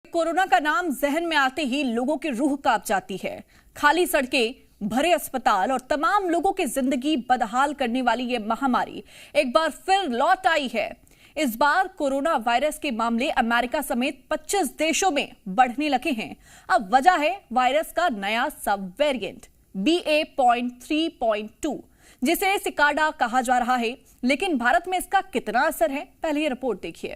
Corona का नाम जहन में आते ही लोगों की रूह कांप जाती है। खाली सड़कें, भरे अस्पताल और तमाम लोगों की जिंदगी बदहाल करने वाली ये महामारी एक बार फिर लौट आई है। इस बार कोरोना वायरस के मामले अमेरिका समेत 25 देशों में बढ़ने लगे हैं। अब वजह है वायरस का नया सब वेरिएंट BA.3.2 जिसे सिकाडा कहा जा रहा है। लेकिन भारत में इसका कितना असर है, पहले ये रिपोर्ट देखिए।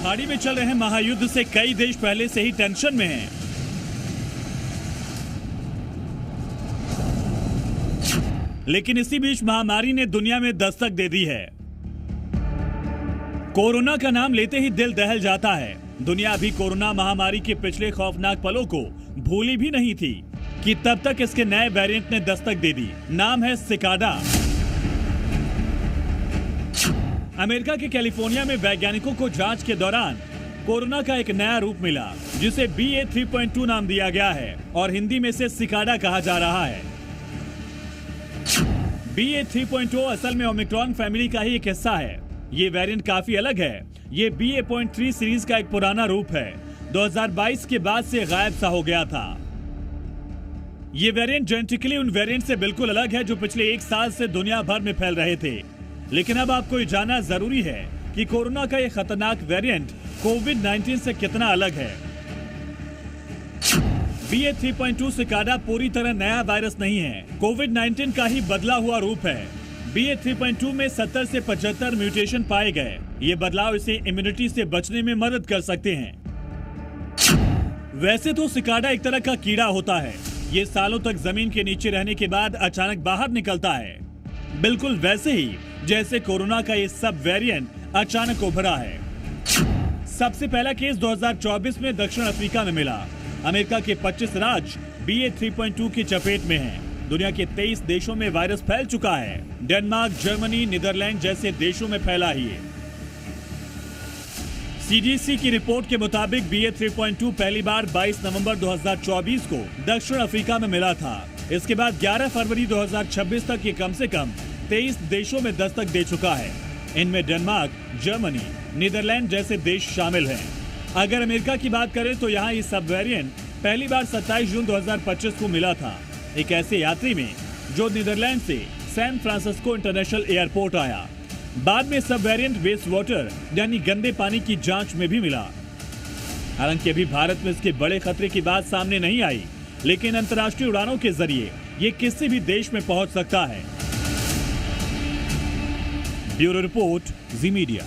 खाड़ी में चल रहे महायुद्ध से कई देश पहले से ही टेंशन में हैं। लेकिन इसी बीच महामारी ने दुनिया में दस्तक दे दी है। कोरोना का नाम लेते ही दिल दहल जाता है। दुनिया अभी कोरोना महामारी के पिछले खौफनाक पलों को भूली भी नहीं थी कि तब तक इसके नए वेरिएंट ने दस्तक दे दी। नाम है सिकाडा। अमेरिका के कैलिफोर्निया में वैज्ञानिकों को जांच के दौरान कोरोना का एक नया रूप मिला जिसे BA.3.2 नाम दिया गया है और हिंदी में इसे सिकाडा कहा जा रहा है। BA.3.2 असल में ओमिक्रॉन फैमिली का ही एक हिस्सा है। ये वेरिएंट काफी अलग है। ये BA.3 सीरीज का एक पुराना रूप है। 2022 के बाद से गायब सा हो गया था। ये वेरिएंट जेनेटिकली उन वेरिएंट से बिल्कुल अलग है जो पिछले 1 साल से दुनिया भर में फैल रहे थे। लेकिन अब आपको ये जानना जरूरी है कि कोरोना का ये खतरनाक वेरिएंट कोविड-19 से कितना अलग है। BA.3.2 सिकाडा पूरी तरह नया वायरस नहीं है, कोविड-19 का ही बदला हुआ रूप है। BA.3.2 में 70 से 75 म्यूटेशन पाए गए। ये बदलाव इसे इम्यूनिटी से बचने में मदद कर सकते हैं। वैसे तो सिकाडा एक तरह का कीड़ा होता है। ये सालों तक जमीन के नीचे रहने के बाद अचानक बाहर निकलता है, बिल्कुल वैसे ही जैसे कोरोना का ये सब वेरिएंट अचानक उभरा है। सबसे पहला केस 2024 में दक्षिण अफ्रीका में मिला। अमेरिका के 25 राज्य BA.3.2 की चपेट में हैं। दुनिया के 23 देशों में वायरस फैल चुका है। डेनमार्क, जर्मनी, नीदरलैंड जैसे देशों में फैला ही है। CDC की रिपोर्ट के मुताबिक BA.3.2 पहली बार 22 नवंबर 2024 को दक्षिण अफ्रीका में मिला था। इसके बाद 11 फरवरी 2026 तक ये कम से कम 23 देशों में दस्तक दे चुका है। इनमें डेनमार्क, जर्मनी, नीदरलैंड जैसे देश शामिल हैं। अगर अमेरिका की बात करें तो यहाँ ये सब वेरिएंट पहली बार 27 जून 2025 को मिला था, एक ऐसे यात्री में जो नीदरलैंड से सैन फ्रांसिस्को इंटरनेशनल एयरपोर्ट आया। बाद में सब वेरिएंट वेस्ट वाटर यानी गंदे पानी की जांच में भी मिला। हालांकि अभी भारत में इसके बड़े खतरे की बात सामने नहीं आई, लेकिन अंतर्राष्ट्रीय उड़ानों के जरिए ये किसी भी देश में पहुंच सकता है। ब्यूरो रिपोर्ट, जी मीडिया।